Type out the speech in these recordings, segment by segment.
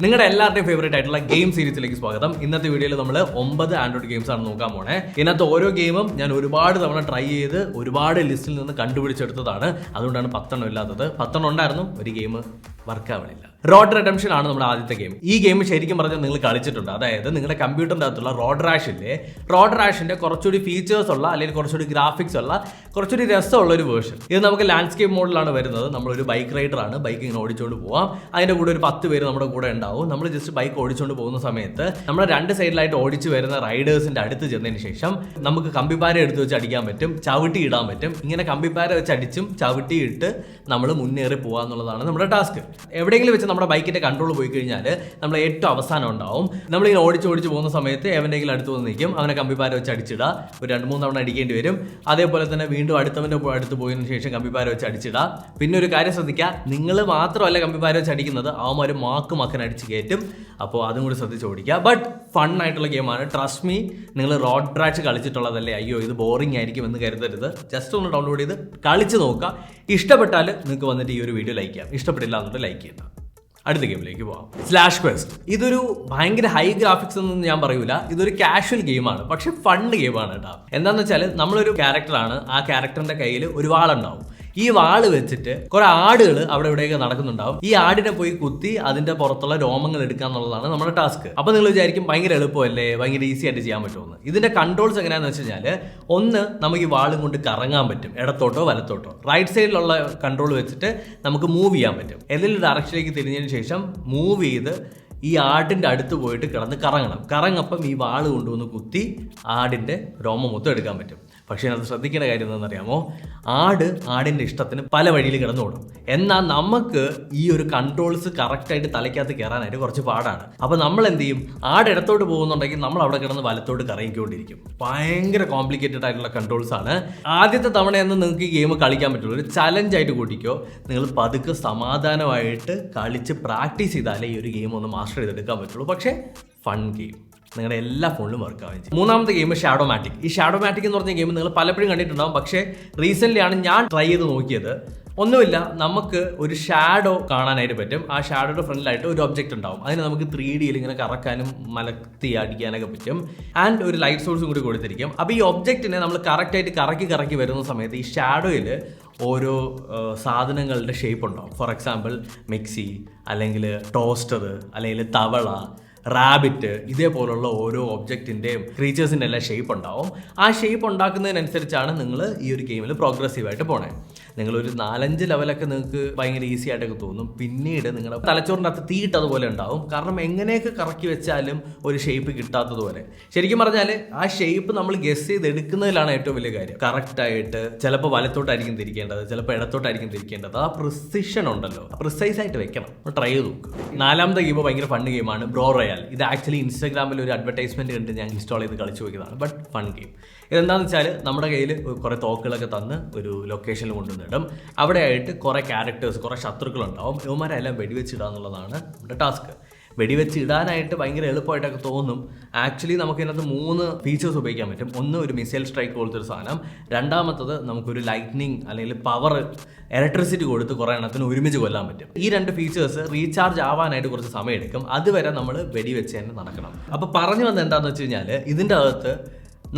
നിങ്ങളുടെ എല്ലാവരുടെയും ഫേവറേറ്റ് ആയിട്ടുള്ള ഗെയിം സീരീസിലേക്ക് സ്വാഗതം. ഇന്നത്തെ വീഡിയോയിൽ നമ്മൾ 9 ആൻഡ്രോയിഡ് ഗെയിംസ് ആണ് നോക്കാൻ പോണേ. ഇതിനകത്ത് ഓരോ ഗെയിമും ഞാൻ ഒരുപാട് തവണ ട്രൈ ചെയ്ത് ഒരുപാട് ലിസ്റ്റിൽ നിന്ന് കണ്ടുപിടിച്ചെടുത്തതാണ്. അതുകൊണ്ടാണ് 10 ഇല്ലാത്തത്. 10 ഉണ്ടായിരുന്നു, ഒരു ഗെയിം വർക്ക് ആവണില്ല. റോഡ് റെഡംഷൻ ആണ് നമ്മുടെ ആദ്യത്തെ ഗെയിം. ഈ ഗെയിം ശരിക്കും പറഞ്ഞാൽ നിങ്ങൾ കളിച്ചിട്ടുണ്ട്. അതായത് നിങ്ങളുടെ കമ്പ്യൂട്ടറിൻ്റെ അകത്തുള്ള റോഡ് റാഷില്ലേ, റോഡ് റാഷിന്റെ കുറച്ചുകൂടി ഫീച്ചേഴ്സ് ഉള്ള അല്ലെങ്കിൽ കുറച്ചുകൂടി ഗ്രാഫിക്സ് ഉള്ള കുറച്ചുകൂടി രസമുള്ള ഒരു വേർഷൻ. ഇത് നമുക്ക് ലാൻഡ്സ്കേപ്പ് മോഡിലാണ് വരുന്നത്. നമ്മളൊരു ബൈക്ക് റൈഡർ ആണ്, ബൈക്ക് ഇങ്ങനെ ഓടിച്ചുകൊണ്ട് പോവാം. അതിന്റെ കൂടെ ഒരു 10 പേര് നമ്മുടെ കൂടെ ഉണ്ടാവും. നമ്മൾ ജസ്റ്റ് ബൈക്ക് ഓടിച്ചുകൊണ്ട് പോകുന്ന സമയത്ത് നമ്മൾ രണ്ട് സൈഡിലായിട്ട് ഓടിച്ചു വരുന്ന റൈഡേഴ്സിന്റെ അടുത്ത് ചെന്നതിന് ശേഷം നമുക്ക് കമ്പിപ്പാര എടുത്ത് വെച്ച് അടിക്കാൻ പറ്റും, ചവിട്ടി ഇടാൻ പറ്റും. ഇങ്ങനെ കമ്പിപ്പാര വെച്ച് അടിച്ചും ചവിട്ടി ഇട്ട് നമ്മൾ മുന്നേറി പോകുക എന്നുള്ളതാണ് നമ്മുടെ ടാസ്ക്. എവിടെയെങ്കിലും വെച്ച് നമ്മുടെ ബൈക്കിന്റെ കൺട്രോൾ പോയി കഴിഞ്ഞാൽ നമ്മൾ ഏറ്റവും അവസാനം ഉണ്ടാവും. നമ്മളിങ്ങനെ ഓടിച്ചു പോകുന്ന സമയത്ത് എവനെങ്കിലും അടുത്ത് വന്ന് നിൽക്കും, അവനെ കമ്പിപ്പാര വെച്ച് അടിച്ചിടുക. ഒരു 2-3 തവണ അടിക്കേണ്ടി വരും. അതേപോലെ തന്നെ വീണ്ടും അടുത്തവന്റെ അടുത്ത് പോയതിനു ശേഷം കമ്പിപ്പാര വെച്ച് അടിച്ചിടുക. പിന്നെ ഒരു കാര്യം ശ്രദ്ധിക്കുക, നിങ്ങൾ മാത്രമല്ല കമ്പിപ്പാര വെച്ച് അടിക്കുന്നത്, അവന്മാർ മാക്ക് അടിച്ച് കയറ്റും. അപ്പോൾ അതും കൂടി ശ്രദ്ധിച്ച് ഓടിക്കുക. ബട്ട് ഫൺ ആയിട്ടുള്ള ഗെയിമാണ്. ട്രസ്റ്റ് മീ, നിങ്ങൾ റോഡ് ട്രാച്ച് കളിച്ചിട്ടുള്ളതല്ലേ, അയ്യോ ഇത് ബോറിംഗ് ആയിരിക്കും എന്ന് കരുതരുത്. ജസ്റ്റ് ഒന്ന് ഡൗൺലോഡ് ചെയ്ത് കളിച്ച് നോക്കുക. ഇഷ്ടപ്പെട്ടാൽ നിങ്ങൾക്ക് വന്നിട്ട് ഈ ഒരു വീഡിയോ ലൈക്ക് ചെയ്യാം, ഇഷ്ടപ്പെട്ടില്ല എന്നിട്ട് ലൈക്ക് ചെയ്യണ്ട. അടുത്ത ഗെയിമിലേക്ക് പോവാം. Slash quest. ഇതൊരു ഭയങ്കര ഹൈ ഗ്രാഫിക്സ് ഒന്നും ഞാൻ പറയൂല, ഇതൊരു കാഷ്വൽ ഗെയിമാണ്, പക്ഷെ ഫൺ ഗെയിമാണ് കേട്ടോ. എന്താണെന്ന് വെച്ചാൽ നമ്മളൊരു ക്യാരക്ടറാണ്, ആ ക്യാരക്ടറിന്റെ കയ്യിൽ ഒരു വാളുണ്ടാവും. ഈ വാള് വെച്ചിട്ട് കുറെ ആടുകൾ അവിടെ ഇവിടെയൊക്കെ നടക്കുന്നുണ്ടാവും. ഈ ആടിനെ പോയി കുത്തി അതിന്റെ പുറത്തുള്ള രോമങ്ങൾ എടുക്കുക എന്നുള്ളതാണ് നമ്മുടെ ടാസ്ക്. അപ്പൊ നിങ്ങൾ വിചാരിക്കും ഭയങ്കര എളുപ്പമല്ലേ, ഭയങ്കര ഈസി ആയിട്ട് ചെയ്യാൻ പറ്റുമെന്ന്. ഇതിന്റെ കൺട്രോൾസ് എങ്ങനെയാന്ന് വെച്ച് കഴിഞ്ഞാൽ, ഒന്ന് നമുക്ക് ഈ വാളും കൊണ്ട് കറങ്ങാൻ പറ്റും, ഇടത്തോട്ടോ വലത്തോട്ടോ. റൈറ്റ് സൈഡിലുള്ള കൺട്രോൾ വെച്ചിട്ട് നമുക്ക് മൂവ് ചെയ്യാൻ പറ്റും. ഏതെങ്കിലും ഡയറക്ഷനിലേക്ക് തിരിഞ്ഞതിന് ശേഷം മൂവ് ചെയ്ത് ഈ ആടിന്റെ അടുത്ത് പോയിട്ട് കിടന്ന് കറങ്ങണം. കറങ്ങപ്പം ഈ വാള് കൊണ്ടുവന്ന് കുത്തി ആടിന്റെ രോമം മൊത്തം എടുക്കാൻ പറ്റും. പക്ഷേ അത് ശ്രദ്ധിക്കേണ്ട കാര്യം എന്താണെന്നറിയാമോ, ആടിന്റെ ഇഷ്ടത്തിന് പല വഴിയിൽ കിടന്നു ഓടും. എന്നാൽ നമുക്ക് ഈ ഒരു കൺട്രോൾസ് കറക്റ്റായിട്ട് തലയ്ക്കകത്ത് കയറാനായിട്ട് കുറച്ച് പാടാണ്. അപ്പോൾ നമ്മൾ എന്ത് ചെയ്യും, ആട് ഇടത്തോട്ട് പോകുന്നുണ്ടെങ്കിൽ നമ്മൾ അവിടെ കിടന്ന് വലത്തോട്ട് കറങ്ങിക്കൊണ്ടിരിക്കും. ഭയങ്കര കോംപ്ലിക്കേറ്റഡ് ആയിട്ടുള്ള കൺട്രോൾസ് ആണ്. ആദ്യത്തെ തവണയൊന്നും നിങ്ങൾക്ക് ഈ ഗെയിം കളിക്കാൻ പറ്റുള്ളൂ. ഒരു ചലഞ്ചായിട്ട് കൂട്ടിക്കോ. നിങ്ങൾ പതുക്കെ സമാധാനമായിട്ട് കളിച്ച് പ്രാക്ടീസ് ചെയ്താലേ ഈ ഒരു ഗെയിം ഒന്ന് മാസ്റ്റർ ചെയ്തെടുക്കാൻ പറ്റുള്ളൂ. പക്ഷേ ഫൺ ഗെയിം, നിങ്ങളുടെ എല്ലാ ഫോണിലും വർക്ക് ആവുകയും ചെയ്യും. മൂന്നാമത്തെ ഗെയിം ഷാഡോമാറ്റിക്. ഈ ഷാഡോമാറ്റിക് എന്ന് പറഞ്ഞ ഗെയിം നിങ്ങൾ പലപ്പോഴും കണ്ടിട്ടുണ്ടാവും, പക്ഷേ റീസെൻ്റ്ലി ആണ് ഞാൻ ട്രൈ ചെയ്ത് നോക്കിയത്. ഒന്നുമില്ല, നമുക്ക് ഒരു ഷാഡോ കാണാനായിട്ട് പറ്റും. ആ ഷാഡോയുടെ ഫ്രണ്ടിലായിട്ട് ഒരു ഒബ്ജക്റ്റ് ഉണ്ടാവും. അതിന് നമുക്ക് 3Dയിൽ ഇങ്ങനെ കറക്കാനും മലത്തി അടിക്കാനൊക്കെ പറ്റും. ആൻഡ് ഒരു ലൈറ്റ് സോഴ്സും കൂടി കൊടുത്തിരിക്കും. അപ്പോൾ ഈ ഒബ്ജക്റ്റിനെ നമ്മൾ കറക്റ്റായിട്ട് കറക്കി വരുന്ന സമയത്ത് ഈ ഷാഡോയിൽ ഓരോ സാധനങ്ങളുടെ ഷേപ്പ് ഉണ്ടാവും. ഫോർ എക്സാമ്പിൾ മിക്സി, അല്ലെങ്കിൽ ടോസ്റ്റർ, അല്ലെങ്കിൽ തവള, റാബിറ്റ്, ഇതേപോലുള്ള ഓരോ ഒബ്ജക്റ്റിൻ്റെയും ക്രീച്ചേഴ്സിൻ്റെ എല്ലാം ഷേപ്പ് ഉണ്ടാവും. ആ ഷേപ്പ് ഉണ്ടാക്കുന്നതിനനുസരിച്ചാണ് നിങ്ങൾ ഈ ഒരു ഗെയിമിൽ പ്രോഗ്രസീവായിട്ട് പോണേ. നിങ്ങളൊരു 4-5 ലെവലൊക്കെ നിങ്ങൾക്ക് ഭയങ്കര ഈസി ആയിട്ടൊക്കെ തോന്നും. പിന്നീട് നിങ്ങളുടെ തലച്ചോറിൻ്റെ അകത്ത് തീയിട്ടതുപോലെ ഉണ്ടാവും. കാരണം എങ്ങനെയൊക്കെ കറക്കി വെച്ചാലും ഒരു ഷേപ്പ് കിട്ടാത്തതുപോലെ. ശരിക്കും പറഞ്ഞാൽ ആ ഷേപ്പ് നമ്മൾ ഗസ് ചെയ്ത് എടുക്കുന്നതിലാണ് ഏറ്റവും വലിയ കാര്യം. കറക്റ്റായിട്ട് ചിലപ്പോൾ വലത്തോട്ടായിരിക്കും തിരിക്കേണ്ടത്, ചിലപ്പോൾ ഇടത്തോട്ടായിരിക്കും തിരിക്കേണ്ടത്. ആ പ്രിസിഷൻ ഉണ്ടല്ലോ, പ്രിസൈസ് ആയിട്ട് വെക്കണം. ട്രൈ ചെയ്ത് നോക്കുക. നാലാമത്തെ ഗെയിം ഭയങ്കര ഫൺ ഗെയിമാണ്, ബ്രോ റോയൽ. ഇത് ആക്ച്വലി ഇൻസ്റ്റാഗ്രാമിൽ ഒരു അഡ്വർടൈസ്മെന്റ് കണ്ട് ഞാൻ ഇൻസ്റ്റാൾ ചെയ്ത് കളിച്ചു നോക്കിയതാണ്. But fun game. ഇതെന്താണെന്ന് വെച്ചാൽ നമ്മുടെ കയ്യിൽ കുറേ തോക്കുകളൊക്കെ തന്ന് ഒരു ലൊക്കേഷനിൽ കൊണ്ടുവന്നിടും. അവിടെ ആയിട്ട് കുറേ ക്യാരക്ടേഴ്സ്, കുറേ ശത്രുക്കളുണ്ടാവും. ഇവന്മാരെല്ലാം വെടിവെച്ചിടുക എന്നുള്ളതാണ് നമ്മുടെ ടാസ്ക്. വെടിവെച്ച് ഇടാനായിട്ട് ഭയങ്കര എളുപ്പമായിട്ടൊക്കെ തോന്നും. ആക്ച്വലി നമുക്ക് ഇതിനകത്ത് 3 ഫീച്ചേഴ്സ് ഉപയോഗിക്കാൻ പറ്റും. ഒന്ന്, ഒരു മിസൈൽ സ്ട്രൈക്ക് പോലത്തെ ഒരു സാധനം. രണ്ടാമത്തത്, നമുക്കൊരു ലൈറ്റ്നിങ് അല്ലെങ്കിൽ പവർ, ഇലക്ട്രിസിറ്റി കൊടുത്ത് കുറേ എണ്ണത്തിന് ഒരുമിച്ച് കൊല്ലാൻ പറ്റും. ഈ 2 ഫീച്ചേഴ്സ് റീചാർജ് ആവാനായിട്ട് കുറച്ച് സമയം എടുക്കും. അതുവരെ നമ്മൾ വെടിവെച്ച് തന്നെ നടക്കണം. അപ്പോൾ പറഞ്ഞു വന്നത് എന്താണെന്ന് വെച്ച് കഴിഞ്ഞാൽ, ഇതിൻ്റെ അകത്ത്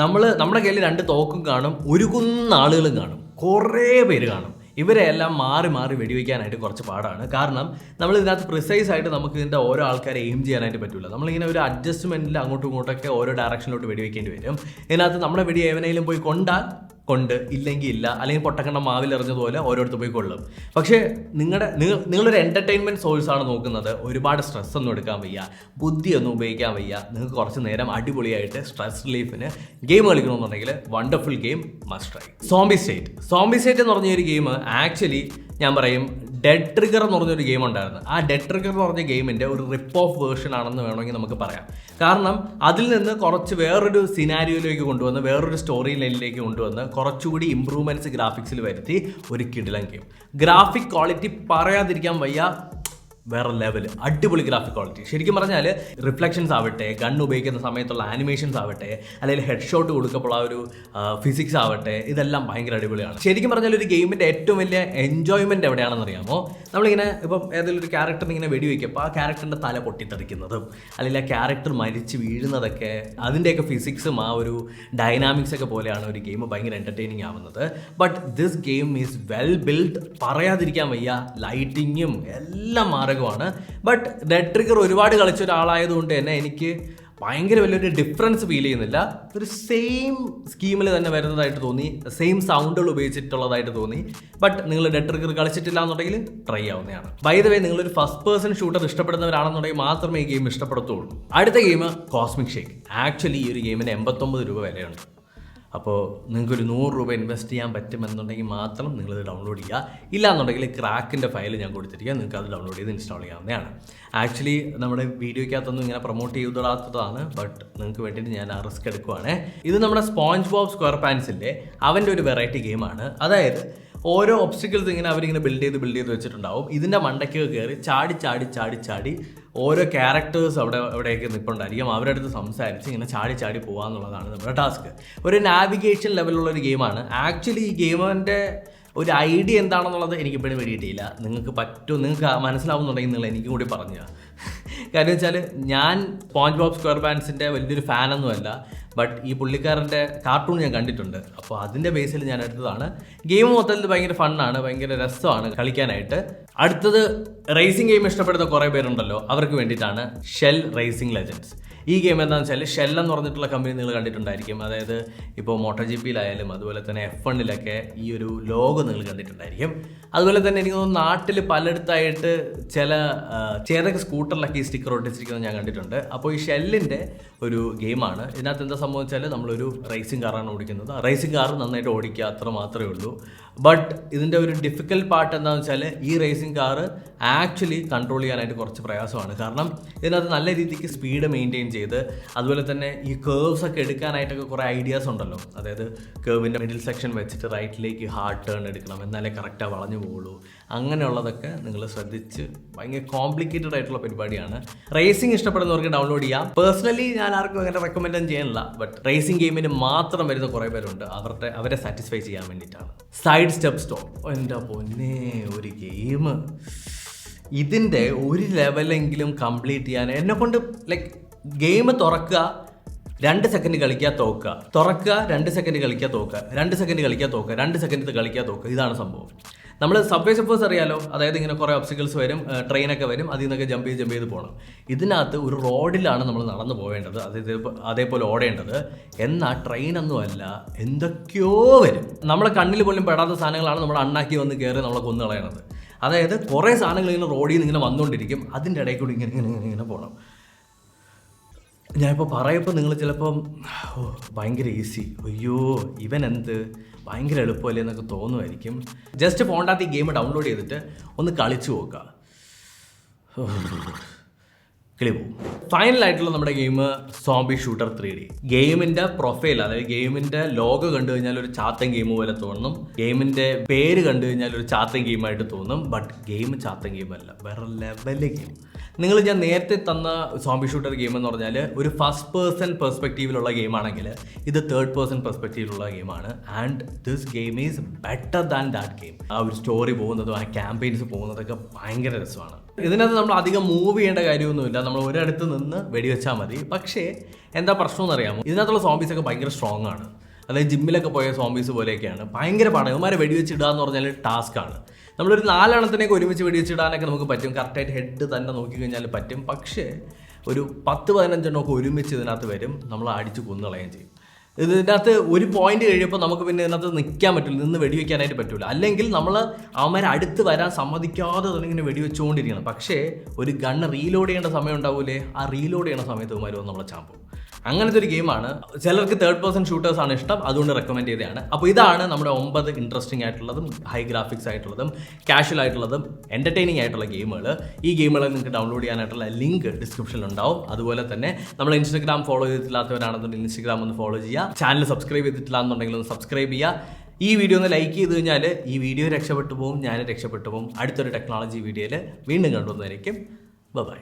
നമ്മുടെ കയ്യിൽ 2 തോക്കും കാണും, ഒരു കുന്ന ആളുകളും കാണും, കുറേ പേര് കാണും. ഇവരെ എല്ലാം മാറി വെടിവെക്കാനായിട്ട് കുറച്ച് പാടാണ്. കാരണം നമ്മൾ ഇതിനകത്ത് പ്രിസൈസ് ആയിട്ട് നമുക്ക് ഇതിൻ്റെ ഓരോ ആൾക്കാരെ എയിം ചെയ്യാനായിട്ട് പറ്റില്ല. നമ്മളിങ്ങനെ ഒരു അഡ്ജസ്റ്റ്മെൻറ്റിൽ അങ്ങോട്ടും ഇങ്ങോട്ടൊക്കെ ഓരോ ഡയറക്ഷനിലോട്ട് വെടിവെക്കേണ്ടി വരും. ഇതിനകത്ത് നമ്മുടെ വെടി എവനെങ്കിലും പോയി കൊണ്ട് ഇല്ലെങ്കിൽ ഇല്ല, അല്ലെങ്കിൽ പൊട്ടക്കണ്ട മാവിലെറിഞ്ഞതുപോലെ ഓരോരുത്തർ പോയി കൊള്ളും. പക്ഷേ നിങ്ങളൊരു എൻ്റർടൈൻമെൻറ്റ് സോഴ്സാണ് നോക്കുന്നത്, ഒരുപാട് സ്ട്രെസ് ഒന്നും എടുക്കാൻ വയ്യ, ബുദ്ധിയൊന്നും ഉപയോഗിക്കാൻ വയ്യ, നിങ്ങൾക്ക് കുറച്ച് നേരം അടിപൊളിയായിട്ട് സ്ട്രെസ് റിലീഫിന് ഗെയിം കളിക്കണമെന്നുണ്ടെങ്കിൽ wonderful game must try. Zombie state എന്ന് പറഞ്ഞ ഒരു ഗെയിം ആക്ച്വലി ഞാൻ പറയും ഡെഡ് ട്രിഗർ എന്ന് പറഞ്ഞൊരു ഗെയിം ഉണ്ടായിരുന്നു. ആ ഡെഡ് ട്രിഗർ എന്ന് പറഞ്ഞ ഗെയിമിൻ്റെ ഒരു റിപ്പ് ഓഫ് വേർഷൻ ആണെന്ന് വേണമെങ്കിൽ നമുക്ക് പറയാം. കാരണം അതിൽ നിന്ന് കുറച്ച് വേറൊരു സിനാരിയോയിലേക്ക് കൊണ്ടുവന്ന്, വേറൊരു സ്റ്റോറി ലൈനിലേക്ക് കൊണ്ടുവന്ന് കുറച്ചുകൂടി ഇമ്പ്രൂവ്മെൻറ്റ്സ് ഗ്രാഫിക്സിൽ വരുത്തി ഒരു കിടിലൻ ഗെയിം. ഗ്രാഫിക് ക്വാളിറ്റി പറയാതിരിക്കാൻ വയ്യ, വേറെ ലെവൽ, അടിപൊളി ഗ്രാഫിക് ക്വാളിറ്റി. ശരിക്കും പറഞ്ഞാൽ റിഫ്ലക്ഷൻസ് ആവട്ടെ, ഗൺ ഉപയോഗിക്കുന്ന സമയത്തുള്ള ആനിമേഷൻസ് ആവട്ടെ, അല്ലെങ്കിൽ ഹെഡ് ഷോട്ട് കൊടുക്കപ്പോൾ ആ ഒരു ഫിസിക്സ് ആവട്ടെ, ഇതെല്ലാം ഭയങ്കര അടിപൊളിയാണ്. ശരിക്കും പറഞ്ഞാൽ ഒരു ഗെയിമിൻ്റെ ഏറ്റവും വലിയ എൻജോയ്മെൻറ്റ് എവിടെയാണെന്ന് അറിയാമോ? നമ്മളിങ്ങനെ ഇപ്പം ഏതെങ്കിലും ഒരു ക്യാരക്ടറിന് ഇങ്ങനെ വെടിവെക്കുമ്പോൾ ആ ക്യാരക്ടറിൻ്റെ തല പൊട്ടിത്തെറിക്കുന്നതും അല്ലെങ്കിൽ ആ ക്യാരക്ടർ മരിച്ച് വീഴുന്നതൊക്കെ, അതിൻ്റെയൊക്കെ ഫിസിക്സും ആ ഒരു ഡൈനാമിക്സ് ഒക്കെ പോലെയാണ് ഒരു ഗെയിം ഭയങ്കര എൻ്റർടൈനിങ് ആവുന്നത്. But this game is well build, പറയാതിരിക്കാൻ വയ്യ. ലൈറ്റിങ്ങും എല്ലാം മാരകമാണ്. ബട്ട് ഡെഡ് ട്രിഗർ ഒരുപാട് കളിച്ച ഒരാളായതുകൊണ്ട് തന്നെ എനിക്ക് ഭയങ്കര വലിയൊരു ഡിഫറൻസ് ഫീൽ ചെയ്യുന്നില്ല. ഒരു സെയിം സ്കീമിൽ തന്നെ വരുന്നതായിട്ട് തോന്നി, സെയിം സൗണ്ടുകൾ ഉപയോഗിച്ചിട്ടുള്ളതായിട്ട് തോന്നി. ബട്ട് നിങ്ങൾ ഡെഡ് ട്രിഗർ കളിച്ചിട്ടില്ല എന്നുണ്ടെങ്കിൽ ട്രൈ ആവുന്നതാണ്. ബൈ ദ വേ, നിങ്ങളൊരു ഫസ്റ്റ് പേഴ്സൺ ഷൂട്ടർ ഇഷ്ടപ്പെടുന്നവരാണെന്നുണ്ടെങ്കിൽ മാത്രമേ ഈ ഗെയിം ഇഷ്ടപ്പെടത്തുള്ളൂ. അടുത്ത ഗെയിം കോസ്മിക് ഷേക്ക്. ആക്ച്വലി ഈ ഒരു ഗെയിമിന് 89 രൂപ വിലയുണ്ട്. അപ്പോൾ നിങ്ങൾക്കൊരു 100 രൂപ ഇൻവെസ്റ്റ് ചെയ്യാൻ പറ്റുമെന്നുണ്ടെങ്കിൽ മാത്രം നിങ്ങളിത് ഡൗൺലോഡ് ചെയ്യുക. ഇല്ലാന്നുണ്ടെങ്കിൽ ക്രാക്കിൻ്റെ ഫയൽ ഞാൻ കൊടുത്തിരിക്കുക, നിങ്ങൾക്ക് അത് ഡൗൺലോഡ് ചെയ്ത് ഇൻസ്റ്റാൾ ചെയ്യാവുന്നതാണ്. ആക്ച്വലി നമ്മുടെ വീഡിയോയ്ക്കകത്തൊന്നും ഇങ്ങനെ പ്രൊമോട്ട് ചെയ്തിടാത്തതാണ്, ബട്ട് നിങ്ങൾക്ക് വേണ്ടിയിട്ട് ഞാൻ ആ റിസ്ക് എടുക്കുവാണ്. ഇത് നമ്മുടെ സ്പോഞ്ച് ബോബ് സ്ക്വയർ പാൻസിൻ്റെ അവൻ്റെ ഒരു വെറൈറ്റി ഗെയിമാണ്. അതായത് ഓരോ ഒബ്സ്റ്റിക്കിൾസ് ഇങ്ങനെ അവരിങ്ങനെ ബിൽഡ് ചെയ്ത് വെച്ചിട്ടുണ്ടാവും. ഇതിൻ്റെ മണ്ടയ്ക്ക് കയറി ചാടി ഓരോ ക്യാരക്ടേഴ്സ് അവിടെയൊക്കെ നിൽപ്പുണ്ടായിരിക്കും. അവരുടെ അടുത്ത് സംസാരിച്ച് ഇങ്ങനെ ചാടി പോകാമെന്നുള്ളതാണ് നമ്മുടെ ടാസ്ക്. ഒരു നാവിഗേഷൻ ലെവലുള്ള ഒരു ഗെയിമാണ്. ആക്ച്വലി ഈ ഗെയിമിൻ്റെ ഒരു ഐഡിയ എന്താണെന്നുള്ളത് എനിക്കിപ്പോഴും പിടിയിട്ടില്ല. നിങ്ങൾക്ക് മനസ്സിലാവുന്നുണ്ടെങ്കിൽ നിങ്ങൾ എനിക്കും കൂടി പറഞ്ഞു. കാര്യം വെച്ചാൽ ഞാൻ സ്പോഞ്ച് ബോബ് സ്ക്വയർ പാൻസിൻ്റെ വലിയൊരു ഫാനൊന്നുമല്ല, ബട്ട് ഈ പുള്ളിക്കാരൻ്റെ കാർട്ടൂൺ ഞാൻ കണ്ടിട്ടുണ്ട്. അപ്പോൾ അതിൻ്റെ ബേസിൽ ഞാൻ എടുത്തതാണ്. ഗെയിം മൊത്തത്തിൽ ഭയങ്കര ഫണ്ണാണ്, ഭയങ്കര രസമാണ് കളിക്കാനായിട്ട്. അടുത്തത് റേസിംഗ് ഗെയിം ഇഷ്ടപ്പെടുന്ന കുറേ പേരുണ്ടല്ലോ, അവർക്ക് വേണ്ടിയിട്ടാണ് ഷെൽ റേസിംഗ് ലെജൻഡ്സ്. ഈ ഗെയിം എന്താണെന്ന് വെച്ചാൽ ഷെൽ എന്ന് പറഞ്ഞിട്ടുള്ള കമ്പനി നിങ്ങൾ കണ്ടിട്ടുണ്ടായിരിക്കും. അതായത് ഇപ്പോൾ MotoGPയിലായാലും അതുപോലെ തന്നെ F1-ലൊക്കെ ഈ ഒരു ലോഗോ നിങ്ങൾ കണ്ടിട്ടുണ്ടായിരിക്കും. അതുപോലെ തന്നെ എനിക്ക് തോന്നുന്നു നാട്ടിൽ പലയിടത്തായിട്ട് ചിലതൊക്കെ സ്കൂട്ടറിലൊക്കെ ഈ സ്റ്റിക്കർ ഒട്ടിച്ചിരിക്കുന്നത് ഞാൻ കണ്ടിട്ടുണ്ട്. അപ്പോൾ ഈ ഷെല്ലിൻ്റെ ഒരു ഗെയിമാണ്. ഇതിനകത്ത് എന്താ സംഭവിച്ചാൽ നമ്മളൊരു റേസിംഗ് കാറാണ് ഓടിക്കുന്നത്. റേസിംഗ് കാർ നന്നായിട്ട് ഓടിക്കുക, അത്ര മാത്രമേ ഉള്ളൂ. ബട്ട് ഇതിൻ്റെ ഒരു ഡിഫിക്കൽട്ട് പാർട്ട് എന്താണെന്ന് വെച്ചാൽ ഈ റേസിംഗ് കാർ ആക്ച്വലി കൺട്രോൾ ചെയ്യാനായിട്ട് കുറച്ച് പ്രയാസമാണ്. കാരണം ഇതിനകത്ത് നല്ല രീതിക്ക് സ്പീഡ് മെയിൻറ്റെയിൻ ചെയ്ത് അതുപോലെ തന്നെ ഈ കേർവ്സ് ഒക്കെ എടുക്കാനായിട്ടൊക്കെ കുറേ ഐഡിയാസ് ഉണ്ടല്ലോ. അതായത് കേർവിൻ്റെ മിഡിൽ സെക്ഷൻ വെച്ചിട്ട് റൈറ്റിലേക്ക് ഹാർഡ് ടേൺ എടുക്കണം, എന്നാലേ കറക്റ്റാണ് വളഞ്ഞു പോകുള്ളൂ. അങ്ങനെയുള്ളതൊക്കെ നിങ്ങൾ ശ്രദ്ധിച്ച് ഭയങ്കര കോംപ്ലിക്കേറ്റഡ് ആയിട്ടുള്ള പരിപാടിയാണ്. റേസിംഗ് ഇഷ്ടപ്പെടുന്നവർക്ക് ഡൗൺലോഡ് ചെയ്യാം. പേഴ്സണലി ഞാൻ ആർക്കും അങ്ങനെ റെക്കമെൻഡ് ചെയ്യാനില്ല, ബട്ട് റേസിംഗ് ഗെയിമിന് മാത്രം വരുന്ന കുറേ പേരുണ്ട്, അവരെ സാറ്റിസ്ഫൈ ചെയ്യാൻ വേണ്ടിയിട്ടാണ്. സൈഡ് സ്റ്റെപ്പ് സ്റ്റോൺ, എൻ്റെ പൊന്നേ, ഒരു ഗെയിം ഇതിൻ്റെ ഒരു ലെവലെങ്കിലും കംപ്ലീറ്റ് ചെയ്യാൻ എന്നെക്കൊണ്ട് ഗെയിം തുറക്കുക, 2 സെക്കൻഡ് കളിക്കുക, തോക്കുക, തുറക്കുക, 2 സെക്കൻഡ് കളിക്കുക, തോക്കുക, 2 സെക്കൻഡ് കളിക്കുക, തോക്കുക, 2 സെക്കൻഡ് കളിക്കുക, തോക്കുക. ഇതാണ് സംഭവം. നമ്മൾ സബ്വേ സർഫേഴ്സ് അറിയാലോ, അതായത് ഇങ്ങനെ കുറേ ഒബ്സ്റ്റിക്കിൾസ് വരും, ട്രെയിനൊക്കെ വരും, അതിൽ നിന്നൊക്കെ ജമ്പ് ചെയ്ത് പോകണം. ഇതിനകത്ത് ഒരു റോഡിലാണ് നമ്മൾ നടന്നു പോവേണ്ടത്, അതേപോലെ ഓടേണ്ടത്. എന്നാൽ ട്രെയിനൊന്നുമല്ല, എന്തൊക്കെയോ വരും. നമ്മളെ കണ്ണിൽ പോലും പെടാത്ത സാധനങ്ങളാണ് നമ്മൾ അണ്ണാക്കി വന്ന് കയറി നമ്മളെ കൊന്നു കളയണത്. അതായത് കുറേ സാധനങ്ങൾ ഇങ്ങനെ റോഡിൽ നിന്ന് ഇങ്ങനെ വന്നുകൊണ്ടിരിക്കും, അതിൻ്റെ ഇടയിൽ കൂടി ഇങ്ങനെ പോകണം. ഞാനിപ്പോൾ പറയപ്പോൾ നിങ്ങൾ ചിലപ്പം ഭയങ്കര ഈസി, അയ്യോ ഇവൻ എന്ത് ഭയങ്കര എളുപ്പമല്ലേ എന്നൊക്കെ തോന്നുമായിരിക്കും. ജസ്റ്റ് ഫോണിനകത്ത് ഈ ഗെയിം ഡൗൺലോഡ് ചെയ്തിട്ട് ഒന്ന് കളിച്ചു നോക്കുക, കിളി പോവും. ഫൈനലായിട്ടുള്ള നമ്മുടെ ഗെയിം സോംബി ഷൂട്ടർ 3D. ഗെയിമിൻ്റെ പ്രൊഫൈൽ, അതായത് ഗെയിമിൻ്റെ ലോഗോ കണ്ടു കഴിഞ്ഞാൽ ഒരു ചാത്തൻ ഗെയിം പോലെ തോന്നും, ഗെയിമിൻ്റെ പേര് കണ്ടു കഴിഞ്ഞാൽ ഒരു ചാത്തൻ ഗെയിമായിട്ട് തോന്നും. ബട്ട് ഗെയിം ചാത്തൻ ഗെയിമല്ല, വേറെ ലെവല് ഗെയിം. ഞാൻ നേരത്തെ തന്ന സോംബി ഷൂട്ടർ ഗെയിം എന്ന് പറഞ്ഞാൽ ഒരു ഫസ്റ്റ് പേഴ്സൺ പെർസ്പെക്റ്റീവിലുള്ള ഗെയിമാണെങ്കിൽ ഇത് തേർഡ് പേഴ്സൺ പെർസ്പെക്റ്റീവിലുള്ള ഗെയിമാണ്. And this game is better than that game. ആ ഒരു സ്റ്റോറി പോകുന്നതും ആ ക്യാമ്പയിൻസ് പോകുന്നതൊക്കെ ഭയങ്കര രസമാണ്. ഇതിനകത്ത് നമ്മൾ അധികം മൂവ് ചെയ്യേണ്ട കാര്യമൊന്നുമില്ല, നമ്മൾ ഒരിടത്ത് നിന്ന് വെടിവെച്ചാൽ മതി. പക്ഷേ എന്താ പ്രശ്നം എന്നറിയാമോ, ഇതിനകത്തുള്ള സോംബീസൊക്കെ ഭയങ്കര സ്ട്രോങ് ആണ്. അതായത് ജിമ്മിലൊക്കെ പോയ സോംബീസ് പോലെയൊക്കെയാണ്, ഭയങ്കര പാടാണ്. ഇവന്മാരെ വെടിവെച്ചിടുക എന്ന് പറഞ്ഞാൽ ടാസ്ക്കാണ്. നമ്മളൊരു 4 എണ്ണത്തിനൊക്കെ ഒരുമിച്ച് വെടിവെച്ചിടാനൊക്കെ നമുക്ക് പറ്റും, കറക്റ്റായിട്ട് ഹെഡ് തന്നെ നോക്കിക്കഴിഞ്ഞാൽ പറ്റും. പക്ഷേ ഒരു 10-15 എണ്ണമൊക്കെ ഒരുമിച്ച് ഇതിനകത്ത് വരും, നമ്മൾ അടിച്ച് കൊന്നുകളയുകയും ചെയ്യും. ഇതിനകത്ത് ഒരു പോയിന്റ് കഴിയുമ്പോൾ നമുക്ക് പിന്നെ ഇതിനകത്ത് നിൽക്കാൻ പറ്റില്ല, നിന്ന് വെടിവെക്കാനായിട്ട് പറ്റില്ല. അല്ലെങ്കിൽ നമ്മൾ അവന്മാരെ അടുത്ത് വരാൻ സമ്മതിക്കാതെ തന്നെ ഇങ്ങനെ വെടിവെച്ചുകൊണ്ടിരിക്കണം. പക്ഷേ ഒരു ഗണ്ണ് റീലോഡ് ചെയ്യേണ്ട സമയം ഉണ്ടാവൂലേ, ആ റീലോഡ് ചെയ്യണ സമയത്ത് ഇവന്മാർ വന്ന് നമ്മളെ ചാമ്പും. അങ്ങനത്തെ ഒരു ഗെയിമാണ്. ചിലർക്ക് തേർഡ് പേഴ്സൺ ഷൂട്ടേഴ്സ് ആണ് ഇഷ്ടം, അതുകൊണ്ട് റെക്കമെൻഡ് ചെയ്തതാണ്. അപ്പോൾ ഇതാണ് നമ്മുടെ 9 ഇൻട്രസ്റ്റിംഗ് ആയിട്ടുള്ളതും ഹൈ ഗ്രാഫിക്സ് ആയിട്ടുള്ളതും കാഷ്വൽ ആയിട്ടുള്ളതും എൻ്റർടൈനിങ് ആയിട്ടുള്ള ഗെയിമുകൾ. ഈ ഗെയിമുകൾ നിങ്ങൾക്ക് ഡൗൺലോഡ് ചെയ്യാനായിട്ടുള്ള ലിങ്ക് ഡിസ്ക്രിപ്ഷനിൽ ഉണ്ടാവും. അതുപോലെ തന്നെ നമ്മൾ ഇൻസ്റ്റാഗ്രാം ഫോളോ ചെയ്തിട്ടില്ലാത്തവരാണെന്നുണ്ടെങ്കിൽ ഇൻസ്റ്റാഗ്രാം ഒന്ന് ഫോളോ ചെയ്യുക. ചാനൽ സബ്സ്ക്രൈബ് ചെയ്തിട്ടില്ല എന്നുണ്ടെങ്കിൽ ഒന്ന് സബ്സ്ക്രൈബ് ചെയ്യുക. ഈ വീഡിയോ ഒന്ന് ലൈക്ക് ചെയ്ത് കഴിഞ്ഞാൽ ഈ വീഡിയോ രക്ഷപ്പെട്ടു പോകും, ഞാൻ രക്ഷപ്പെട്ടു പോകും. അടുത്തൊരു ടെക്നോളജി വീഡിയോയിൽ വീണ്ടും കണ്ടുവന്നതായിരിക്കും. ബൈ.